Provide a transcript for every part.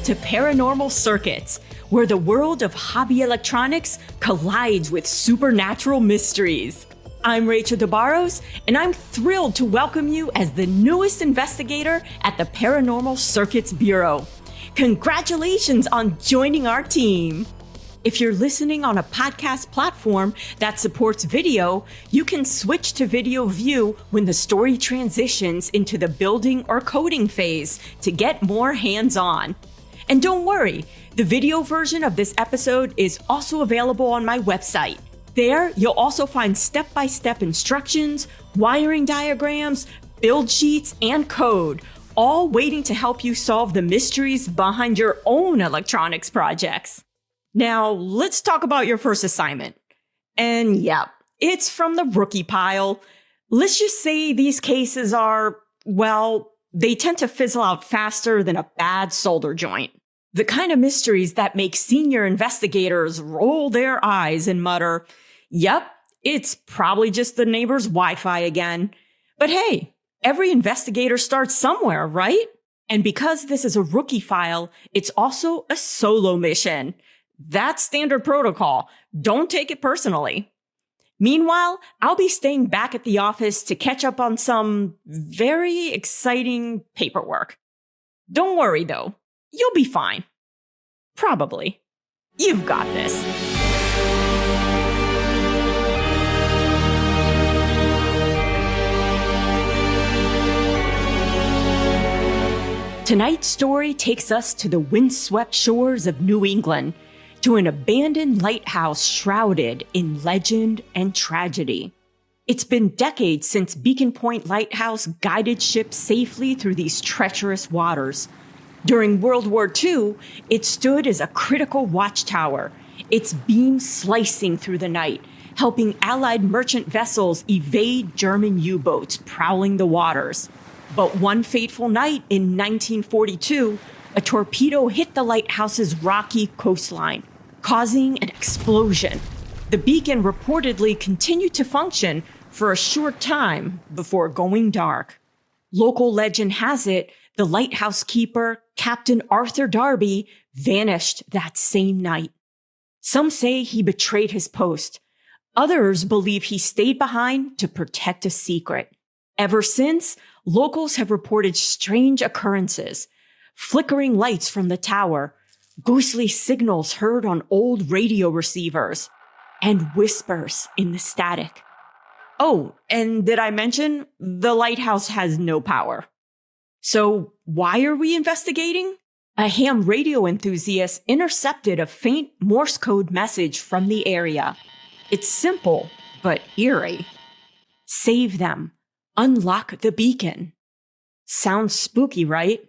to Paranormal Circuits, where the world of hobby electronics collides with supernatural mysteries. I'm Rachel Barros, and I'm thrilled to welcome you as the newest investigator at the Paranormal Circuits Bureau. Congratulations on joining our team! If you're listening on a podcast platform that supports video, you can switch to video view when the story transitions into the building or coding phase to get more hands-on. And don't worry, the video version of this episode is also available on my website. There, you'll also find step-by-step instructions, wiring diagrams, build sheets, and code, all waiting to help you solve the mysteries behind your own electronics projects. Now, let's talk about your first assignment. And yeah, it's from the rookie pile. Let's just say these cases are, well, they tend to fizzle out faster than a bad solder joint. The kind of mysteries that make senior investigators roll their eyes and mutter, "Yep, it's probably just the neighbor's Wi-Fi again." But hey, every investigator starts somewhere, right? And because this is a rookie file, it's also a solo mission. That's standard protocol. Don't take it personally. Meanwhile, I'll be staying back at the office to catch up on some very exciting paperwork. Don't worry though, you'll be fine. Probably. You've got this. Tonight's story takes us to the windswept shores of New England, to an abandoned lighthouse shrouded in legend and tragedy. It's been decades since Beacon Point Lighthouse guided ships safely through these treacherous waters. During World War II, it stood as a critical watchtower, its beams slicing through the night, helping Allied merchant vessels evade German U-boats prowling the waters. But one fateful night in 1942, a torpedo hit the lighthouse's rocky coastline, causing an explosion. The beacon reportedly continued to function for a short time before going dark. Local legend has it the lighthouse keeper, Captain Arthur Darby, vanished that same night. Some say he betrayed his post. Others believe he stayed behind to protect a secret. Ever since, locals have reported strange occurrences: flickering lights from the tower, ghostly signals heard on old radio receivers, and whispers in the static. Oh, and did I mention the lighthouse has no power? So why are we investigating? A ham radio enthusiast intercepted a faint Morse code message from the area. It's simple, but eerie. Save them. Unlock the beacon. Sounds spooky, right?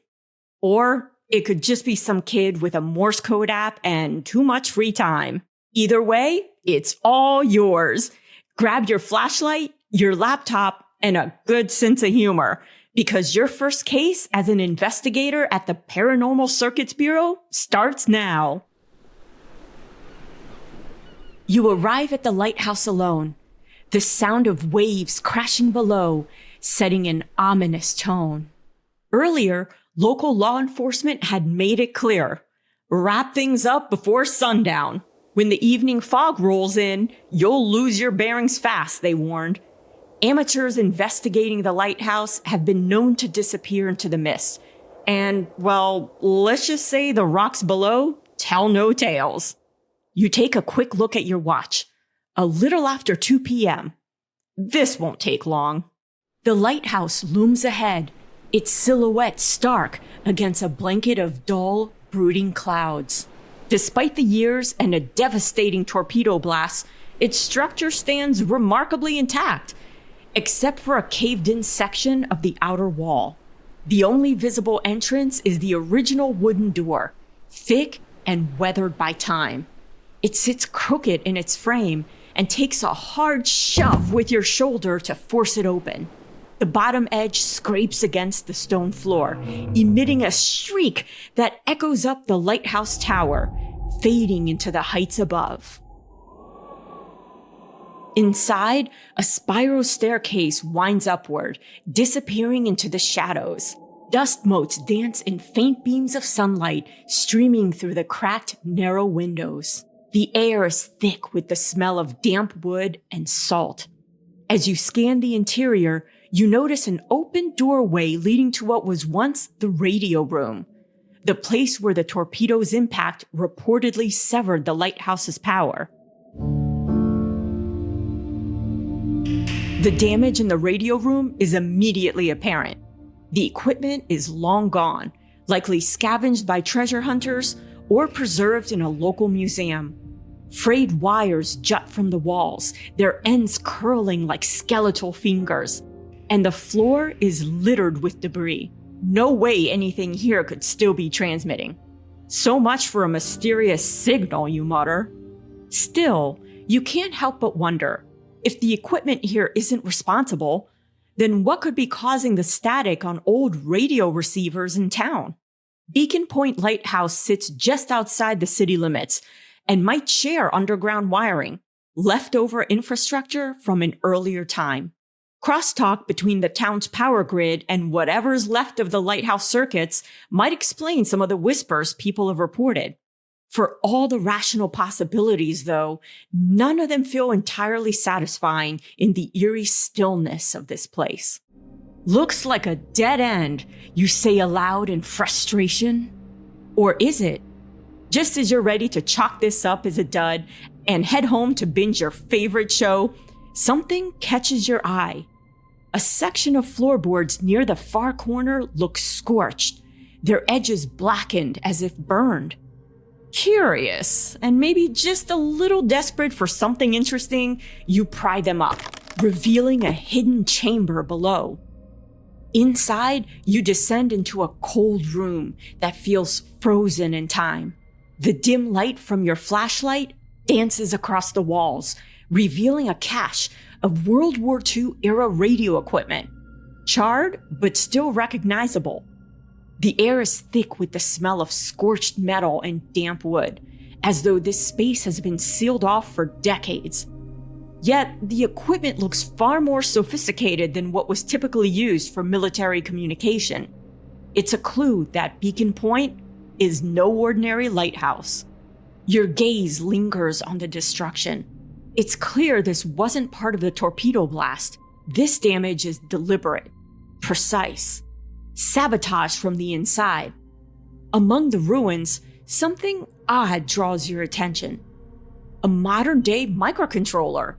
Or it could just be some kid with a Morse code app and too much free time. Either way, it's all yours. Grab your flashlight, your laptop, and a good sense of humor, because your first case as an investigator at the Paranormal Circuits Bureau starts now. You arrive at the lighthouse alone, the sound of waves crashing below, setting an ominous tone. Earlier, local law enforcement had made it clear: wrap things up before sundown. When the evening fog rolls in, you'll lose your bearings fast, they warned. Amateurs investigating the lighthouse have been known to disappear into the mist. And, well, let's just say the rocks below tell no tales. You take a quick look at your watch. A little after 2 p.m. This won't take long. The lighthouse looms ahead, its silhouette stark against a blanket of dull, brooding clouds. Despite the years and a devastating torpedo blast, its structure stands remarkably intact, except for a caved-in section of the outer wall. The only visible entrance is the original wooden door, thick and weathered by time. It sits crooked in its frame and takes a hard shove with your shoulder to force it open. The bottom edge scrapes against the stone floor, emitting a shriek that echoes up the lighthouse tower, fading into the heights above. Inside, a spiral staircase winds upward, disappearing into the shadows. Dust motes dance in faint beams of sunlight streaming through the cracked, narrow windows. The air is thick with the smell of damp wood and salt. As you scan the interior, you notice an open doorway leading to what was once the radio room, the place where the torpedo's impact reportedly severed the lighthouse's power. The damage in the radio room is immediately apparent. The equipment is long gone, likely scavenged by treasure hunters or preserved in a local museum. Frayed wires jut from the walls, their ends curling like skeletal fingers, and the floor is littered with debris. No way anything here could still be transmitting. So much for a mysterious signal, you mutter. Still, you can't help but wonder, if the equipment here isn't responsible, then what could be causing the static on old radio receivers in town? Beacon Point Lighthouse sits just outside the city limits and might share underground wiring, leftover infrastructure from an earlier time. Crosstalk between the town's power grid and whatever's left of the lighthouse circuits might explain some of the whispers people have reported. For all the rational possibilities, though, none of them feel entirely satisfying in the eerie stillness of this place. Looks like a dead end, you say aloud in frustration. Or is it? Just as you're ready to chalk this up as a dud and head home to binge your favorite show, something catches your eye. A section of floorboards near the far corner looks scorched, their edges blackened as if burned. Curious, and maybe just a little desperate for something interesting, you pry them up, revealing a hidden chamber below. Inside, you descend into a cold room that feels frozen in time. The dim light from your flashlight dances across the walls, revealing a cache of World War II era radio equipment, charred but still recognizable. The air is thick with the smell of scorched metal and damp wood, as though this space has been sealed off for decades. Yet, the equipment looks far more sophisticated than what was typically used for military communication. It's a clue that Beacon Point is no ordinary lighthouse. Your gaze lingers on the destruction. It's clear this wasn't part of the torpedo blast. This damage is deliberate, precise. Sabotage from the inside. Among the ruins, something odd draws your attention. A modern-day microcontroller.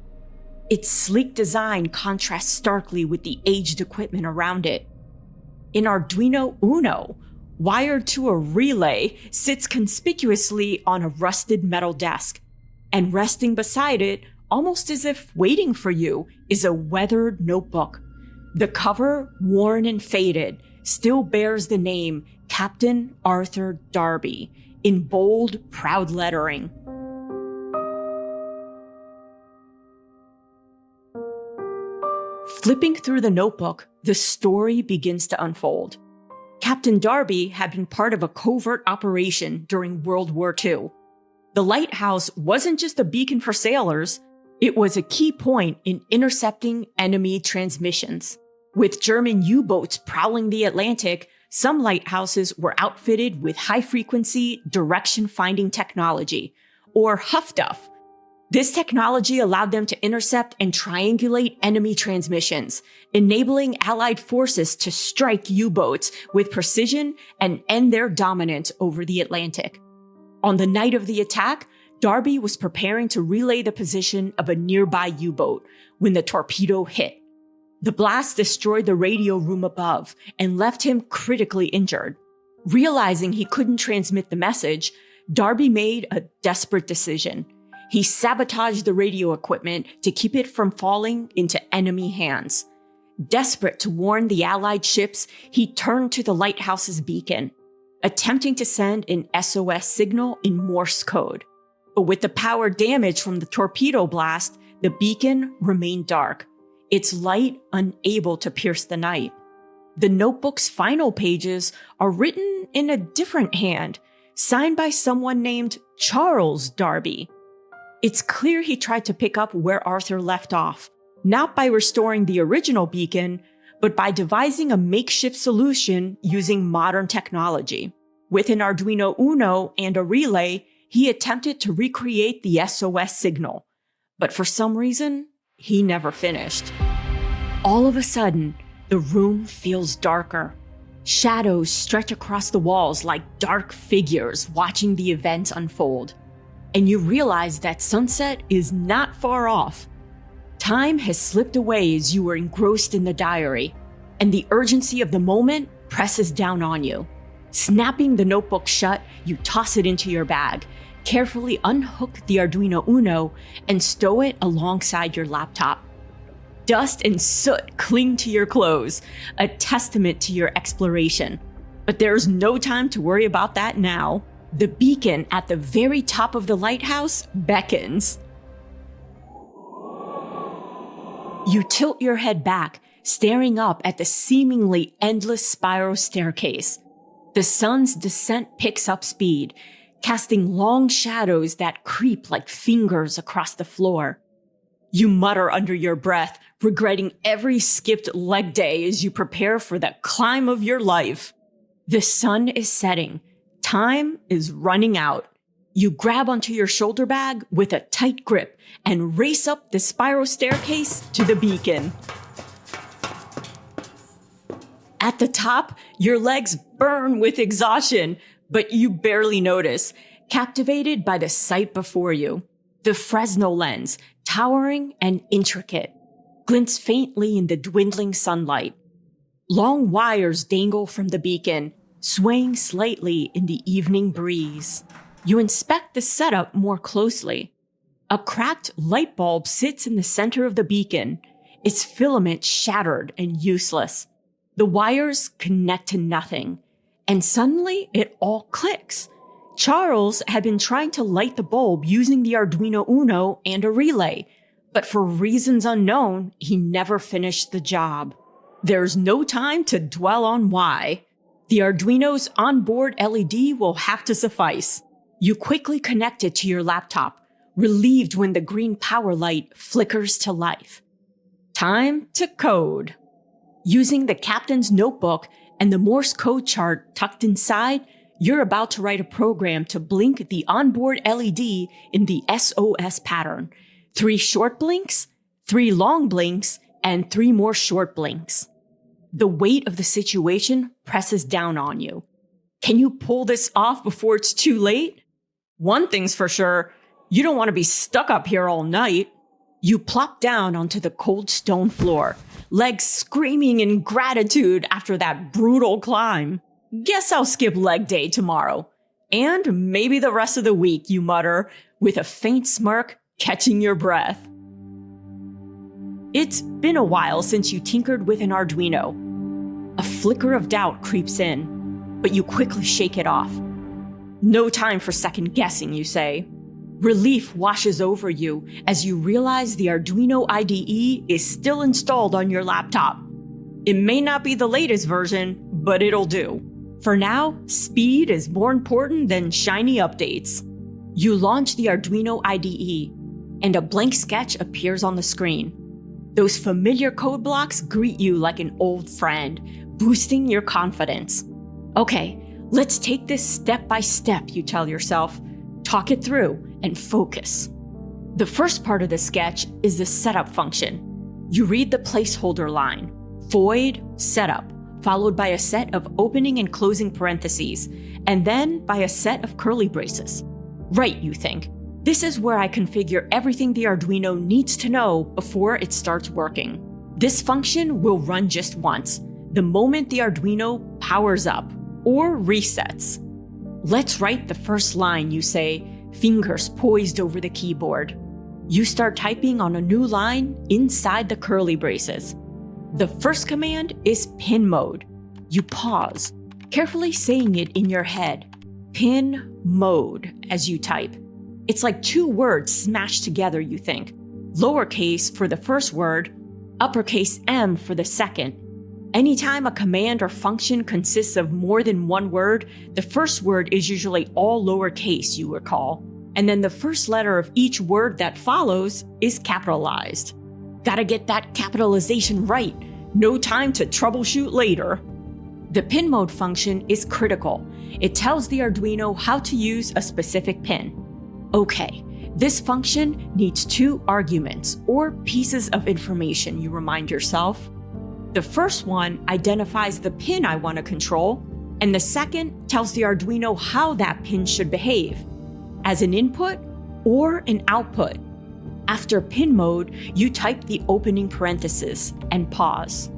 Its sleek design contrasts starkly with the aged equipment around it. An Arduino Uno, wired to a relay, sits conspicuously on a rusted metal desk, and resting beside it, almost as if waiting for you, is a weathered notebook. The cover, worn and faded, still bears the name Captain Arthur Darby in bold, proud lettering. Flipping through the notebook, the story begins to unfold. Captain Darby had been part of a covert operation during World War II. The lighthouse wasn't just a beacon for sailors, it was a key point in intercepting enemy transmissions. With German U-boats prowling the Atlantic, some lighthouses were outfitted with high-frequency direction-finding technology, or HFDUF. This technology allowed them to intercept and triangulate enemy transmissions, enabling Allied forces to strike U-boats with precision and end their dominance over the Atlantic. On the night of the attack, Darby was preparing to relay the position of a nearby U-boat when the torpedo hit. The blast destroyed the radio room above and left him critically injured. Realizing he couldn't transmit the message, Darby made a desperate decision. He sabotaged the radio equipment to keep it from falling into enemy hands. Desperate to warn the Allied ships, he turned to the lighthouse's beacon, attempting to send an SOS signal in Morse code. But with the power damage from the torpedo blast, the beacon remained dark, its light unable to pierce the night. The notebook's final pages are written in a different hand, signed by someone named Charles Darby. It's clear he tried to pick up where Arthur left off, not by restoring the original beacon, but by devising a makeshift solution using modern technology. With an Arduino Uno and a relay, he attempted to recreate the SOS signal, but for some reason, he never finished. All of a sudden, the room feels darker. Shadows stretch across the walls like dark figures watching the events unfold. And you realize that sunset is not far off. Time has slipped away as you were engrossed in the diary, and the urgency of the moment presses down on you. Snapping the notebook shut, you toss it into your bag, carefully unhook the Arduino Uno, and stow it alongside your laptop. Dust and soot cling to your clothes, a testament to your exploration. But there's no time to worry about that now. The beacon at the very top of the lighthouse beckons. You tilt your head back, staring up at the seemingly endless spiral staircase. The sun's descent picks up speed, casting long shadows that creep like fingers across the floor. You mutter under your breath, regretting every skipped leg day as you prepare for the climb of your life. The sun is setting. Time is running out. You grab onto your shoulder bag with a tight grip and race up the spiral staircase to the beacon. At the top, your legs burn with exhaustion, but you barely notice, captivated by the sight before you. The Fresnel lens, towering and intricate, glints faintly in the dwindling sunlight. Long wires dangle from the beacon, swaying slightly in the evening breeze. You inspect the setup more closely. A cracked light bulb sits in the center of the beacon, its filament shattered and useless. The wires connect to nothing, and suddenly it all clicks. Charles had been trying to light the bulb using the Arduino Uno and a relay, but for reasons unknown, he never finished the job. There's no time to dwell on why. The Arduino's onboard LED will have to suffice. You quickly connect it to your laptop, relieved when the green power light flickers to life. Time to code. Using the captain's notebook and the Morse code chart tucked inside, you're about to write a program to blink the onboard LED in the SOS pattern. 3 short blinks, 3 long blinks, and 3 more short blinks. The weight of the situation presses down on you. Can you pull this off before it's too late? One thing's for sure, you don't want to be stuck up here all night. You plop down onto the cold stone floor, legs screaming in gratitude after that brutal climb. Guess I'll skip leg day tomorrow. And maybe the rest of the week, you mutter, with a faint smirk catching your breath. It's been a while since you tinkered with an Arduino. A flicker of doubt creeps in, but you quickly shake it off. No time for second guessing, you say. Relief washes over you as you realize the Arduino IDE is still installed on your laptop. It may not be the latest version, but it'll do. For now, speed is more important than shiny updates. You launch the Arduino IDE, and a blank sketch appears on the screen. Those familiar code blocks greet you like an old friend, boosting your confidence. Okay, let's take this step by step, you tell yourself. Talk it through and focus. The first part of the sketch is the setup function. You read the placeholder line, void setup, followed by a set of opening and closing parentheses, and then by a set of curly braces. Right, you think. This is where I configure everything the Arduino needs to know before it starts working. This function will run just once, the moment the Arduino powers up or resets. Let's write the first line, you say, fingers poised over the keyboard. You start typing on a new line inside the curly braces. The first command is pin mode. You pause, carefully saying it in your head. Pin mode as you type. It's like 2 words smashed together, you think. Lowercase for the first word, uppercase M for the second. Anytime a command or function consists of more than 1 word, the first word is usually all lowercase, you recall. And then the first letter of each word that follows is capitalized. Gotta get that capitalization right. No time to troubleshoot later. The pin mode function is critical. It tells the Arduino how to use a specific pin. Okay, this function needs two arguments or pieces of information, you remind yourself. The first one identifies the pin I want to control, and the second tells the Arduino how that pin should behave, as an input or an output. After pin mode, you type the opening parenthesis and pause.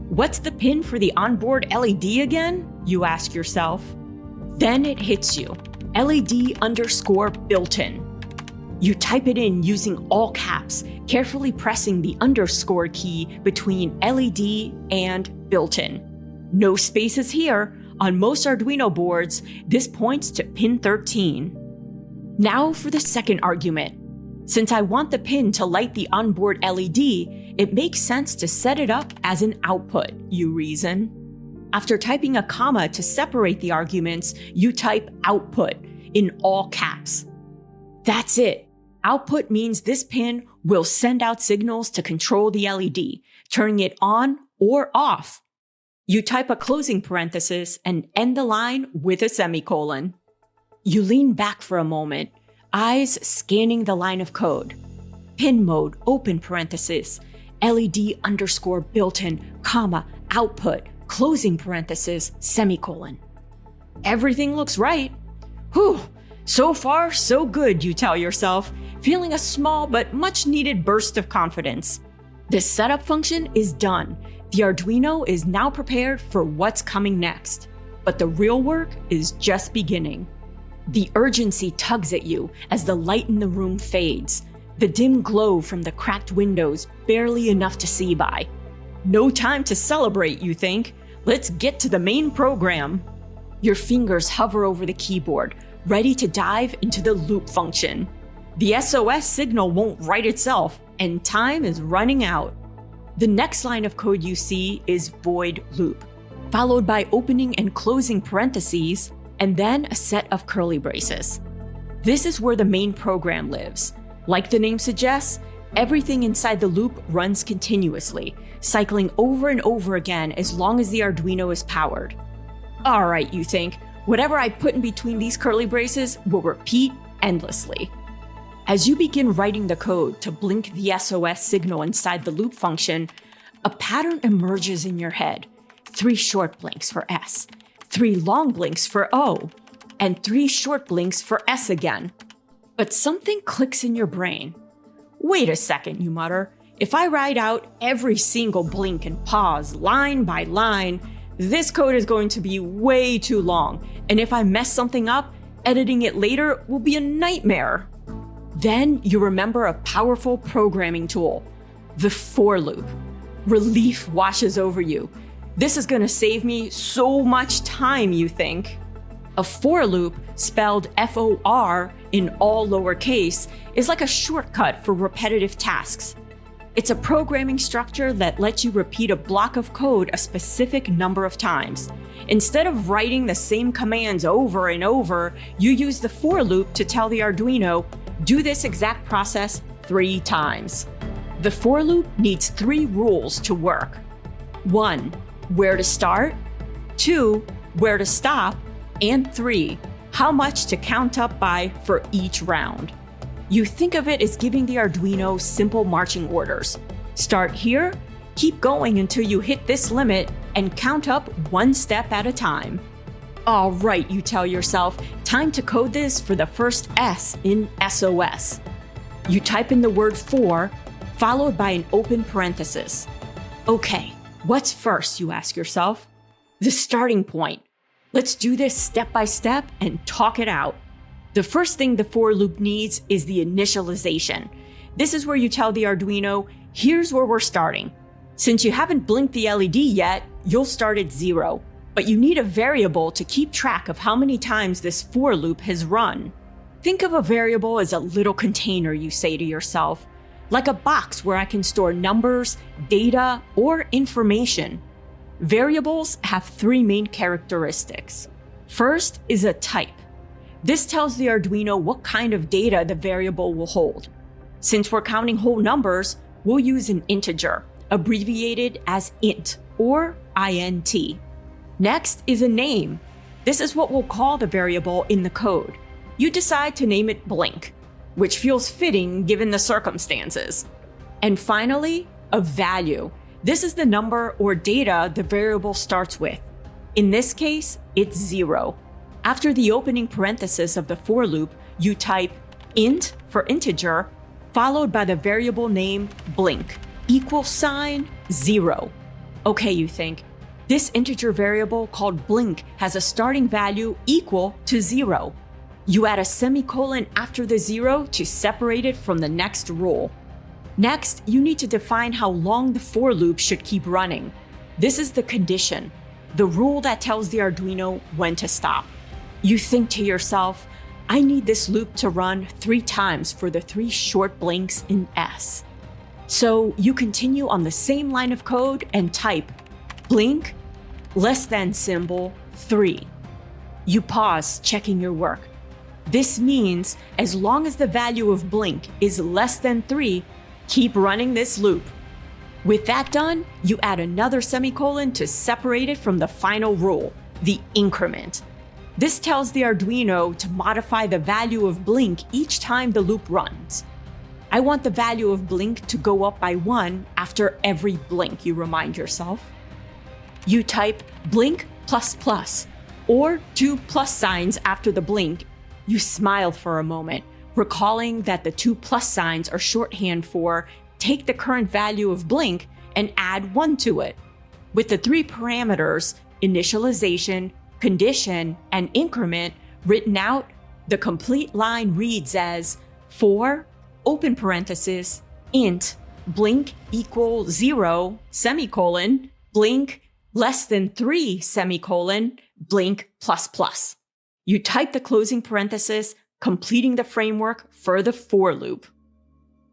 What's the pin for the onboard LED again? You ask yourself. Then it hits you, LED_built-in. You type it in using all caps, carefully pressing the underscore key between LED and built-in. No spaces here. On most Arduino boards, this points to pin 13. Now for the second argument. Since I want the pin to light the onboard LED, it makes sense to set it up as an output, you reason. After typing a comma to separate the arguments, you type output in all caps. That's it. Output means this pin will send out signals to control the LED, turning it on or off. You type a closing parenthesis and end the line with a semicolon. You lean back for a moment, eyes scanning the line of code. Pin mode, open parenthesis, LED_built-in, comma, output, closing parenthesis, semicolon. Everything looks right. Whew, so far so good, you tell yourself, feeling a small but much needed burst of confidence. This setup function is done. The Arduino is now prepared for what's coming next. But the real work is just beginning. The urgency tugs at you as the light in the room fades. The dim glow from the cracked windows barely enough to see by. No time to celebrate, you think. Let's get to the main program. Your fingers hover over the keyboard, ready to dive into the loop function. The SOS signal won't write itself, and time is running out. The next line of code you see is void loop, followed by opening and closing parentheses, and then a set of curly braces. This is where the main program lives. Like the name suggests, everything inside the loop runs continuously, cycling over and over again as long as the Arduino is powered. Alright, you think, whatever I put in between these curly braces will repeat endlessly. As you begin writing the code to blink the SOS signal inside the loop function, a pattern emerges in your head. 3 short blinks for S, 3 long blinks for O, and 3 short blinks for S again. But something clicks in your brain. Wait a second, you mutter. If I write out every single blink and pause line by line, this code is going to be way too long, and if I mess something up, editing it later will be a nightmare. Then you remember a powerful programming tool, the for loop. Relief washes over you. This is going to save me so much time, you think. A for loop, spelled FOR in all lowercase, is like a shortcut for repetitive tasks. It's a programming structure that lets you repeat a block of code a specific number of times. Instead of writing the same commands over and over, you use the for loop to tell the Arduino, do this exact process 3 times. The for loop needs 3 rules to work. 1, where to start. 2, where to stop. And 3, how much to count up by for each round. You think of it as giving the Arduino simple marching orders. Start here, keep going until you hit this limit, and count up 1 step at a time. All right, you tell yourself, time to code this for the first S in SOS. You type in the word for, followed by an open parenthesis. Okay, what's first, you ask yourself? The starting point. Let's do this step by step and talk it out. The first thing the for loop needs is the initialization. This is where you tell the Arduino, here's where we're starting. Since you haven't blinked the LED yet, you'll start at 0. But you need a variable to keep track of how many times this for loop has run. Think of a variable as a little container, you say to yourself, like a box where I can store numbers, data, or information. Variables have 3 main characteristics. First is a type. This tells the Arduino what kind of data the variable will hold. Since we're counting whole numbers, we'll use an integer, abbreviated as int or int. Next is a name. This is what we'll call the variable in the code. You decide to name it blink, which feels fitting given the circumstances. And finally, a value. This is the number or data the variable starts with. In this case, it's 0. After the opening parenthesis of the for loop, you type int for integer, followed by the variable name blink, $0. Okay, you think. This integer variable called blink has a starting value equal to 0. You add a semicolon after the 0 to separate it from the next rule. Next, you need to define how long the for loop should keep running. This is the condition, the rule that tells the Arduino when to stop. You think to yourself, I need this loop to run 3 times for the 3 short blinks in S. So you continue on the same line of code and type blink less than symbol 3. You pause, checking your work. This means as long as the value of blink is less than 3, keep running this loop. With that done, you add another semicolon to separate it from the final rule, the increment. This tells the Arduino to modify the value of blink each time the loop runs. I want the value of blink to go up by 1 after every blink, you remind yourself. You type blink ++ or 2 plus signs after the blink. You smile for a moment, recalling that the 2 plus signs are shorthand for take the current value of blink and add 1 to it. With the 3 parameters, initialization, condition, and increment written out, the complete line reads as for open parenthesis int blink equals 0 semicolon blink less than 3 semicolon blink ++. You type the closing parenthesis, completing the framework for the for loop.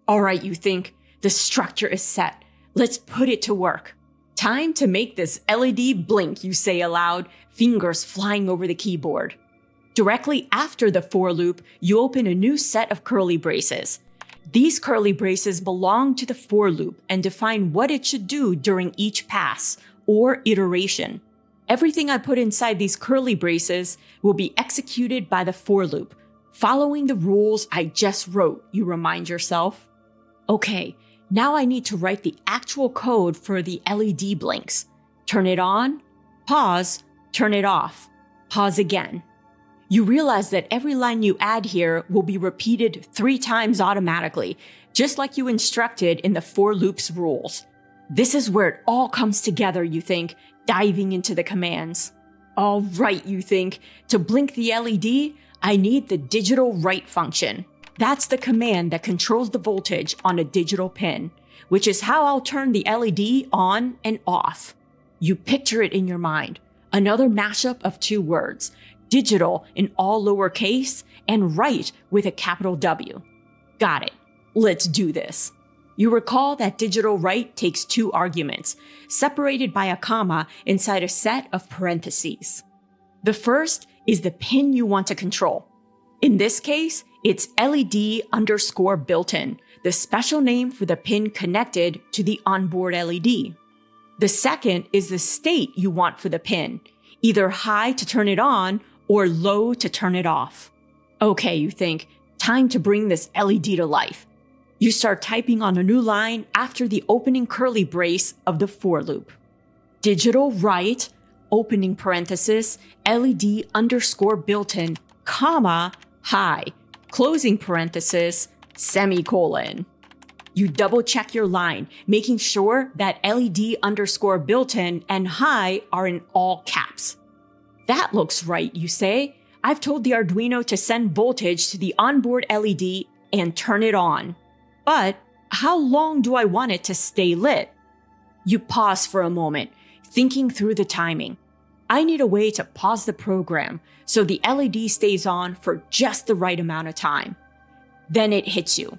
All right, you think, the structure is set. Let's put it to work. Time to make this LED blink, you say aloud, fingers flying over the keyboard. Directly after the for loop, you open a new set of curly braces. These curly braces belong to the for loop and define what it should do during each pass or iteration. Everything I put inside these curly braces will be executed by the for loop, following the rules I just wrote, you remind yourself. Okay, now I need to write the actual code for the LED blinks. Turn it on, pause, turn it off, pause again. You realize that every line you add here will be repeated 3 times automatically, just like you instructed in the for loop's rules. This is where it all comes together, you think, diving into the commands. All right, you think, to blink the LED, I need the digitalWrite function. That's the command that controls the voltage on a digital pin, which is how I'll turn the LED on and off. You picture it in your mind, another mashup of 2 words, digital in all lowercase and write with a capital W. Got it. Let's do this. You recall that digitalWrite takes 2 arguments, separated by a comma inside a set of parentheses. The first is the pin you want to control. In this case, it's LED_ built-in, the special name for the pin connected to the onboard LED. The second is the state you want for the pin, either high to turn it on or low to turn it off. Okay, you think, time to bring this LED to life. You start typing on a new line after the opening curly brace of the for loop. digitalWrite, opening parenthesis, LED_ built-in, comma, high, closing parenthesis, semicolon. You double check your line, making sure that LED_ built-in and high are in all caps. That looks right, you say. I've told the Arduino to send voltage to the onboard LED and turn it on. But how long do I want it to stay lit? You pause for a moment, thinking through the timing. I need a way to pause the program so the LED stays on for just the right amount of time. Then it hits you.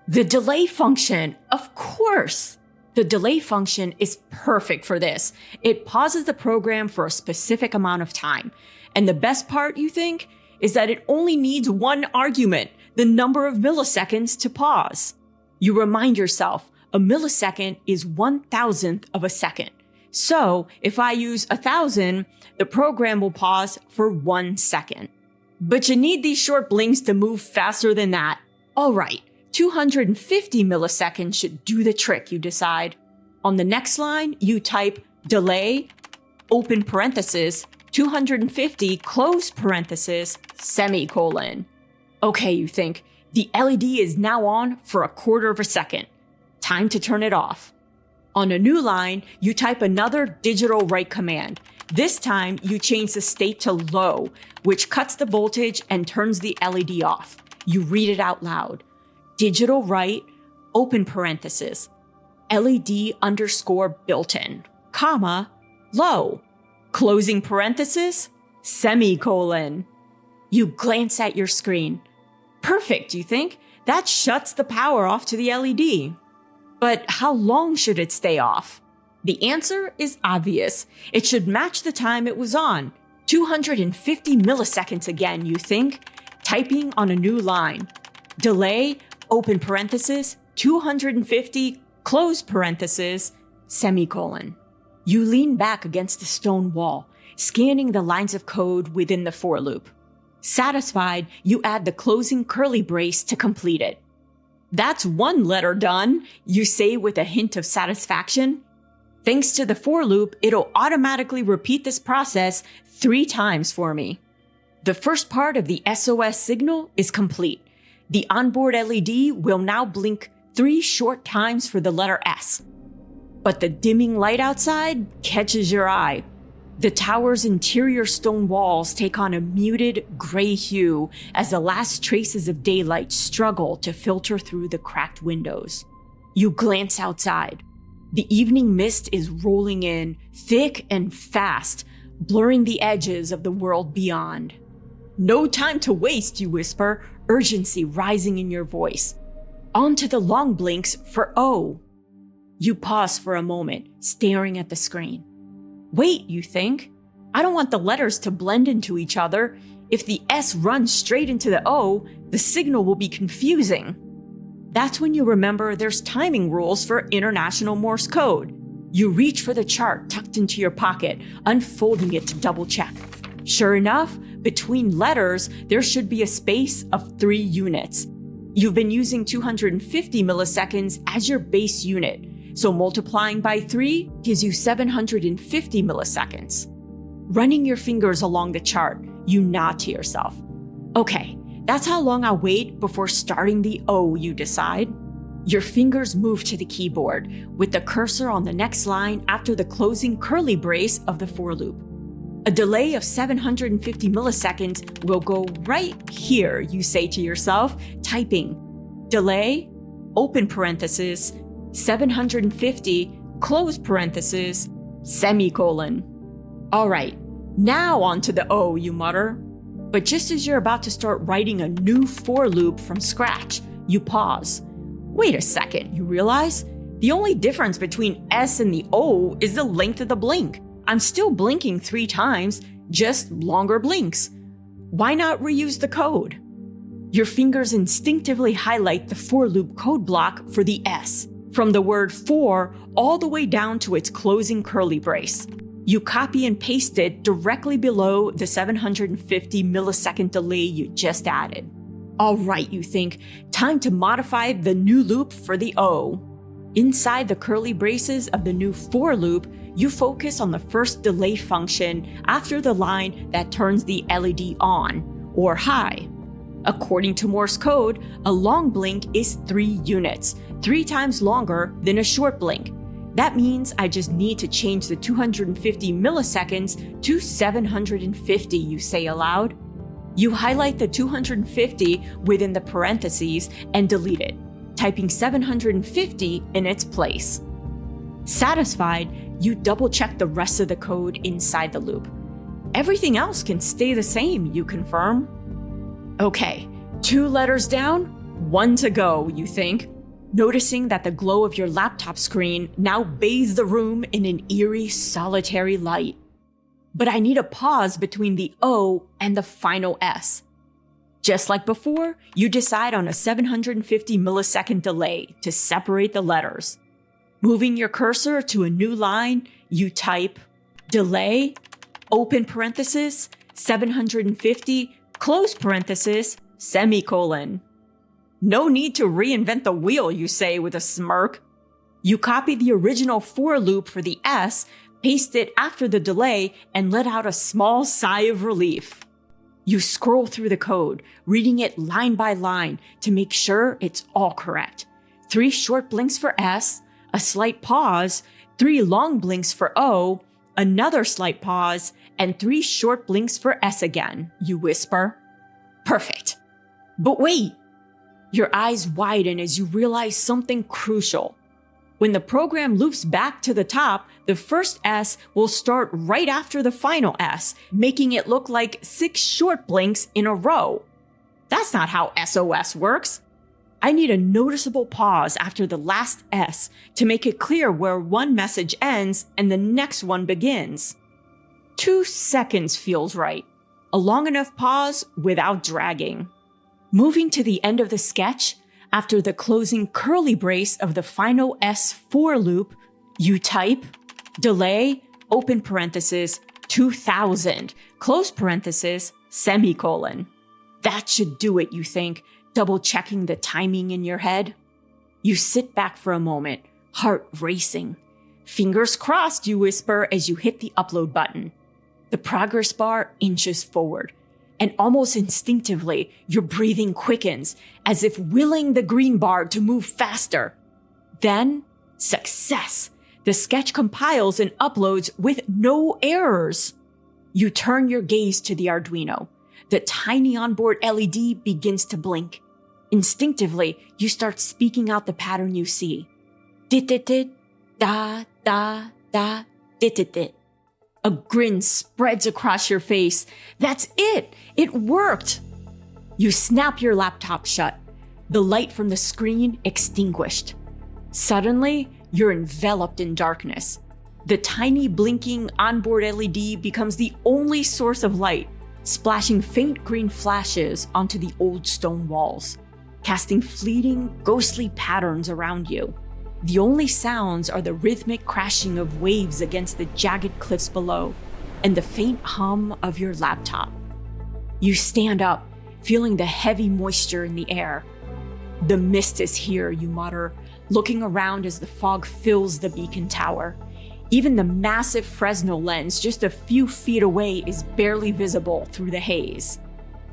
The delay function, of course! The delay function is perfect for this. It pauses the program for a specific amount of time. And the best part, you think, is that it only needs 1 argument, the number of milliseconds to pause. You remind yourself, a millisecond is 1,000th of a second. So if I use 1,000, the program will pause for 1 second. But you need these short blinks to move faster than that. All right, 250 milliseconds should do the trick, you decide. On the next line, you type delay, open parenthesis, 250, close parenthesis, semicolon. Okay, you think, the LED is now on for 1/4 of a second. Time to turn it off. On a new line, you type another digitalWrite command. This time, you change the state to low, which cuts the voltage and turns the LED off. You read it out loud. digitalWrite, open parenthesis, LED underscore built-in, comma, low, closing parenthesis, semicolon. You glance at your screen. Perfect, you think? That shuts the power off to the LED. But how long should it stay off? The answer is obvious. It should match the time it was on. 250 milliseconds again, you think? Typing on a new line. Delay, open parenthesis, 250, close parenthesis, semicolon. You lean back against the stone wall, scanning the lines of code within the for loop. Satisfied, you add the closing curly brace to complete it. That's one letter done, you say with a hint of satisfaction. Thanks to the for loop, it'll automatically repeat this process 3 times for me. The first part of the SOS signal is complete. The onboard LED will now blink 3 short times for the letter S. But the dimming light outside catches your eye. The tower's interior stone walls take on a muted gray hue as the last traces of daylight struggle to filter through the cracked windows. You glance outside. The evening mist is rolling in, thick and fast, blurring the edges of the world beyond. No time to waste, you whisper, urgency rising in your voice. On to the long blinks for O. You pause for a moment, staring at the screen. Wait, you think. I don't want the letters to blend into each other. If the S runs straight into the O, the signal will be confusing. That's when you remember there's timing rules for international Morse code. You reach for the chart tucked into your pocket, unfolding it to double check. Sure enough, between letters, there should be a space of 3 units. You've been using 250 milliseconds as your base unit, so multiplying by 3 gives you 750 milliseconds. Running your fingers along the chart, you nod to yourself. Okay, that's how long I'll wait before starting the O, you decide. Your fingers move to the keyboard, with the cursor on the next line after the closing curly brace of the for loop. A delay of 750 milliseconds will go right here, you say to yourself, typing delay, open parenthesis, 750, close parenthesis, semicolon. All right, now on to the O, you mutter. But just as you're about to start writing a new for loop from scratch, you pause. Wait a second, you realize? The only difference between S and the O is the length of the blink. I'm still blinking 3 times, just longer blinks. Why not reuse the code? Your fingers instinctively highlight the for loop code block for the S, from the word for all the way down to its closing curly brace. You copy and paste it directly below the 750 millisecond delay you just added. All right, you think, time to modify the new loop for the O. Inside the curly braces of the new for loop, you focus on the first delay function after the line that turns the LED on, or high. According to Morse code, a long blink is 3 units, 3 times longer than a short blink. That means I just need to change the 250 milliseconds to 750, you say aloud. You highlight the 250 within the parentheses and delete it, typing 750 in its place. Satisfied, you double-check the rest of the code inside the loop. Everything else can stay the same, you confirm. Okay, 2 letters down, 1 to go, you think, noticing that the glow of your laptop screen now bathes the room in an eerie, solitary light. But I need a pause between the O and the final S. Just like before, you decide on a 750 millisecond delay to separate the letters. Moving your cursor to a new line, you type delay, open parenthesis, 750, close parenthesis, semicolon. No need to reinvent the wheel, you say with a smirk. You copy the original for loop for the S, paste it after the delay, and let out a small sigh of relief. You scroll through the code, reading it line by line to make sure it's all correct. 3 short blinks for S, a slight pause, 3 long blinks for O, another slight pause, and 3 short blinks for S again, you whisper. Perfect. But wait! Your eyes widen as you realize something crucial. When the program loops back to the top, the first S will start right after the final S, making it look like 6 short blinks in a row. That's not how SOS works. I need a noticeable pause after the last S to make it clear where one message ends and the next one begins. 2 seconds feels right. A long enough pause without dragging. Moving to the end of the sketch, after the closing curly brace of the final S for loop, you type delay, open parenthesis, 2000, close parenthesis, semicolon. That should do it, you think, double checking the timing in your head. You sit back for a moment, heart racing. Fingers crossed, you whisper as you hit the upload button. The progress bar inches forward, and almost instinctively, your breathing quickens, as if willing the green bar to move faster. Then, success! The sketch compiles and uploads with no errors. You turn your gaze to the Arduino. The tiny onboard LED begins to blink. Instinctively, you start speaking out the pattern you see. Dit-dit-dit, da, dit-dit-dit. A grin spreads across your face. That's it! It worked! You snap your laptop shut. The light from the screen extinguished. Suddenly, you're enveloped in darkness. The tiny blinking onboard LED becomes the only source of light, splashing faint green flashes onto the old stone walls, casting fleeting, ghostly patterns around you. The only sounds are the rhythmic crashing of waves against the jagged cliffs below, and the faint hum of your laptop. You stand up, feeling the heavy moisture in the air. The mist is here, you mutter, looking around as the fog fills the beacon tower. Even the massive Fresnel lens just a few feet away is barely visible through the haze.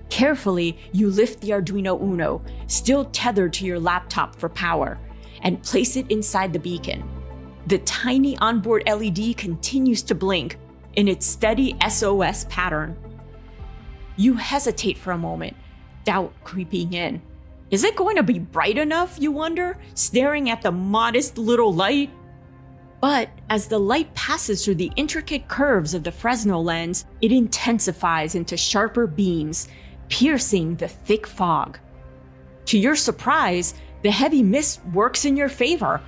Carefully, you lift the Arduino Uno, still tethered to your laptop for power, and place it inside the beacon. The tiny onboard LED continues to blink in its steady SOS pattern. You hesitate for a moment, doubt creeping in. Is it going to be bright enough, you wonder, staring at the modest little light? But as the light passes through the intricate curves of the Fresnel lens, it intensifies into sharper beams, piercing the thick fog. To your surprise, the heavy mist works in your favor.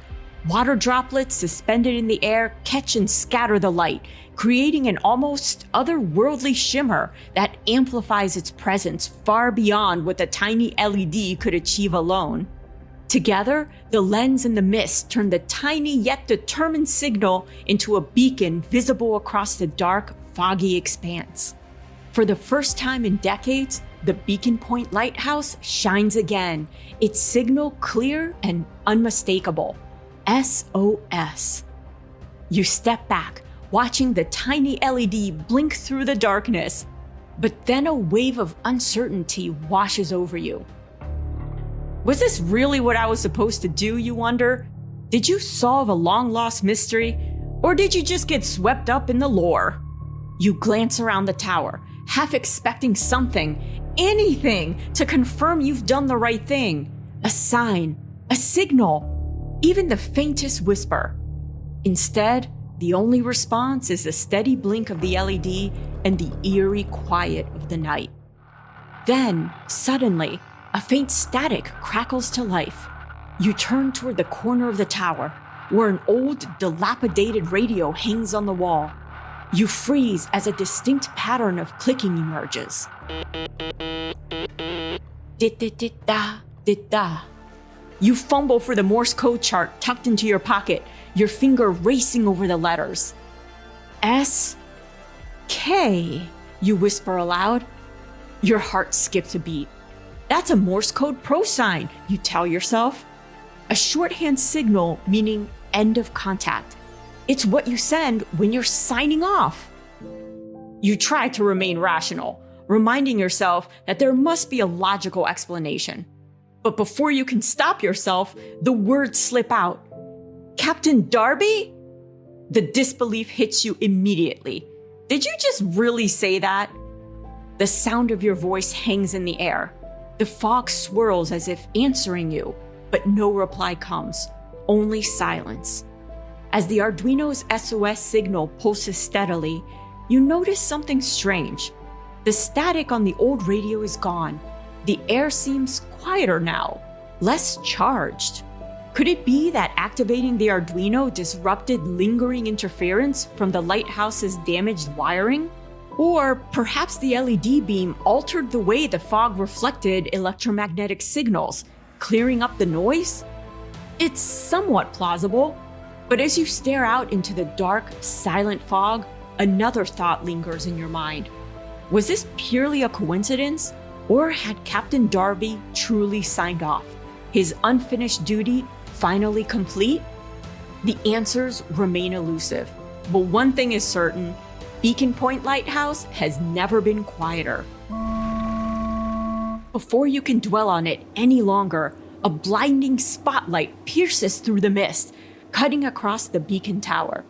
Water droplets suspended in the air catch and scatter the light, creating an almost otherworldly shimmer that amplifies its presence far beyond what the tiny LED could achieve alone. Together, the lens and the mist turn the tiny yet determined signal into a beacon visible across the dark, foggy expanse. For the first time in decades, the Beacon Point Lighthouse shines again, its signal clear and unmistakable. SOS. You step back, watching the tiny LED blink through the darkness, but then a wave of uncertainty washes over you. Was this really what I was supposed to do, you wonder? Did you solve a long-lost mystery, or did you just get swept up in the lore? You glance around the tower, half expecting something, anything, to confirm you've done the right thing. A sign, a signal, even the faintest whisper. Instead, the only response is the steady blink of the LED and the eerie quiet of the night. Then, suddenly, a faint static crackles to life. You turn toward the corner of the tower, where an old, dilapidated radio hangs on the wall. You freeze as a distinct pattern of clicking emerges. Dit-dit-dit-da, dit-da. You fumble for the Morse code chart tucked into your pocket, your finger racing over the letters. S, K, you whisper aloud. Your heart skips a beat. That's a Morse code pro sign, you tell yourself. A shorthand signal meaning end of contact. It's what you send when you're signing off. You try to remain rational, reminding yourself that there must be a logical explanation. But before you can stop yourself, the words slip out. Captain Darby? The disbelief hits you immediately. Did you just really say that? The sound of your voice hangs in the air. The fog swirls as if answering you, but no reply comes, only silence. As the Arduino's SOS signal pulses steadily, you notice something strange. The static on the old radio is gone. The air seems quieter now, less charged. Could it be that activating the Arduino disrupted lingering interference from the lighthouse's damaged wiring? Or perhaps the LED beam altered the way the fog reflected electromagnetic signals, clearing up the noise? It's somewhat plausible, but as you stare out into the dark, silent fog, another thought lingers in your mind. Was this purely a coincidence, or had Captain Darby truly signed off, his unfinished duty finally complete? The answers remain elusive, but one thing is certain: Beacon Point Lighthouse has never been quieter. Before you can dwell on it any longer, a blinding spotlight pierces through the mist, cutting across the beacon tower.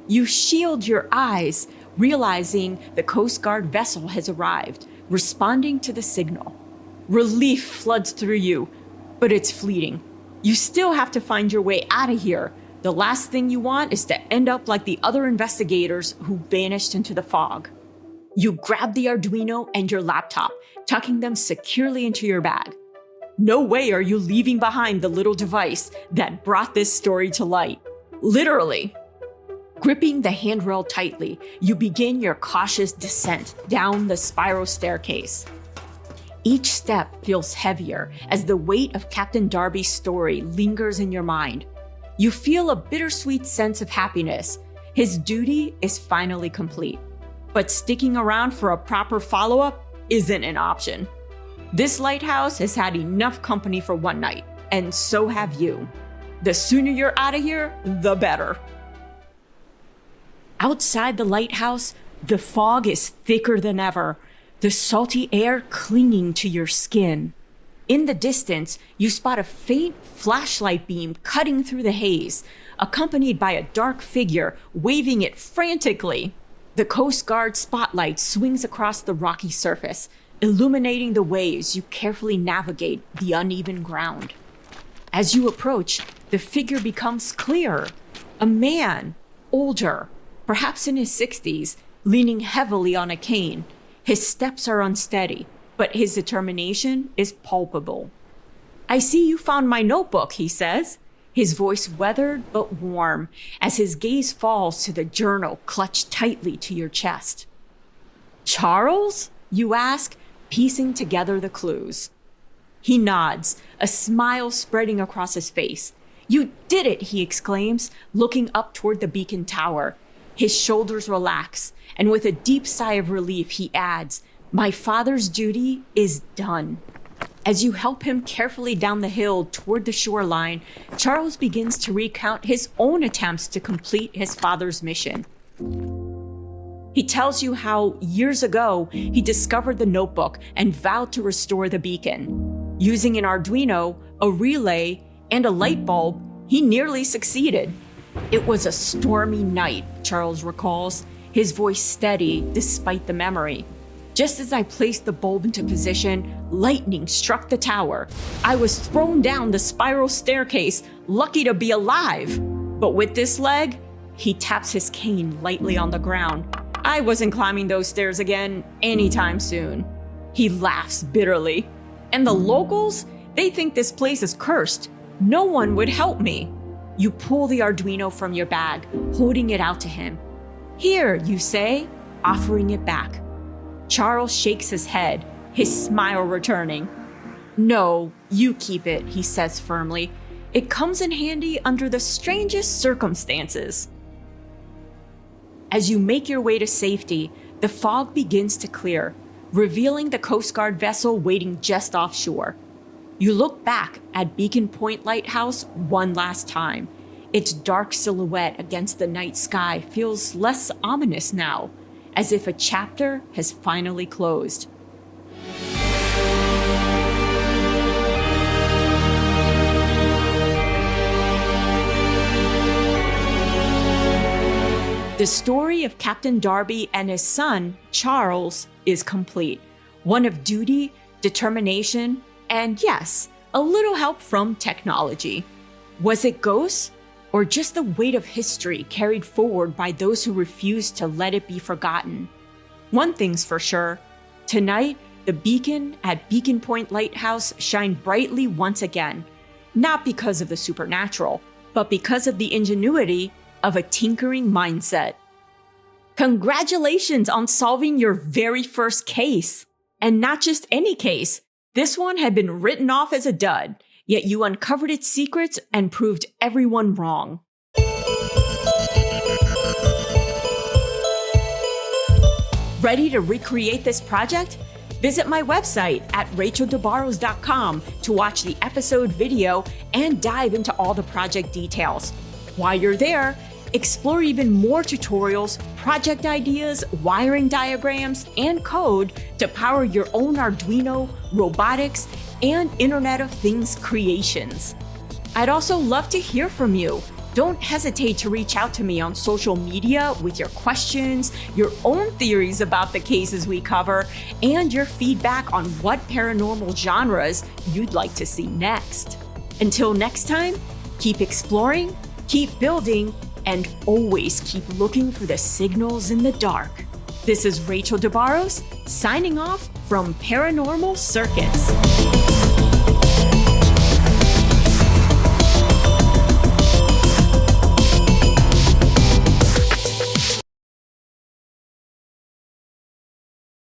You shield your eyes, realizing the Coast Guard vessel has arrived, responding to the signal. Relief floods through you, but it's fleeting. You still have to find your way out of here. The last thing you want is to end up like the other investigators who vanished into the fog. You grab the Arduino and your laptop, tucking them securely into your bag. No way are you leaving behind the little device that brought this story to light. Literally. Gripping the handrail tightly, you begin your cautious descent down the spiral staircase. Each step feels heavier as the weight of Captain Darby's story lingers in your mind. You feel a bittersweet sense of happiness. His duty is finally complete. But sticking around for a proper follow-up isn't an option. This lighthouse has had enough company for one night, and so have you. The sooner you're out of here, the better. Outside the lighthouse, the fog is thicker than ever, the salty air clinging to your skin. In the distance, you spot a faint flashlight beam cutting through the haze, accompanied by a dark figure waving it frantically. The Coast Guard spotlight swings across the rocky surface, illuminating the way as you carefully navigate the uneven ground. As you approach, the figure becomes clearer. A man, older, perhaps in his 60s, leaning heavily on a cane. His steps are unsteady, but his determination is palpable. "I see you found my notebook," he says, his voice weathered but warm as his gaze falls to the journal clutched tightly to your chest. "Charles?" you ask, piecing together the clues. He nods, a smile spreading across his face. "You did it," he exclaims, looking up toward the beacon tower. His shoulders relax, and with a deep sigh of relief, he adds, "My father's duty is done." As you help him carefully down the hill toward the shoreline, Charles begins to recount his own attempts to complete his father's mission. He tells you how, years ago, he discovered the notebook and vowed to restore the beacon. Using an Arduino, a relay, and a light bulb, he nearly succeeded. "It was a stormy night," Charles recalls, his voice steady despite the memory. "Just as I placed the bulb into position, lightning struck the tower. I was thrown down the spiral staircase, lucky to be alive. But with this leg," he taps his cane lightly on the ground, "I wasn't climbing those stairs again anytime soon." He laughs bitterly. "And the locals? They think this place is cursed. No one would help me." You pull the Arduino from your bag, holding it out to him. "Here," you say, offering it back. Charles shakes his head, his smile returning. No, you keep it, he says firmly. It comes in handy under the strangest circumstances. As you make your way to safety, the fog begins to clear, revealing the Coast Guard vessel waiting just offshore. You look back at Beacon Point Lighthouse one last time. Its dark silhouette against the night sky feels less ominous now, as if a chapter has finally closed. The story of Captain Darby and his son, Charles, is complete. One of duty, determination, and yes, a little help from technology. Was it ghosts, or just the weight of history carried forward by those who refused to let it be forgotten? One thing's for sure, tonight, the beacon at Beacon Point Lighthouse shined brightly once again, not because of the supernatural, but because of the ingenuity of a tinkering mindset. Congratulations on solving your very first case! And not just any case. This one had been written off as a dud, yet you uncovered its secrets and proved everyone wrong. Ready to recreate this project? Visit my website at racheldebarros.com to watch the episode video and dive into all the project details. While you're there, explore even more tutorials, project ideas, wiring diagrams, and code to power your own Arduino, robotics, and Internet of Things creations. I'd also love to hear from you. Don't hesitate to reach out to me on social media with your questions, your own theories about the cases we cover, and your feedback on what paranormal genres you'd like to see next. Until next time, keep exploring, keep building, and always keep looking for the signals in the dark. This is Rachel DeBarros, signing off from Paranormal Circuits.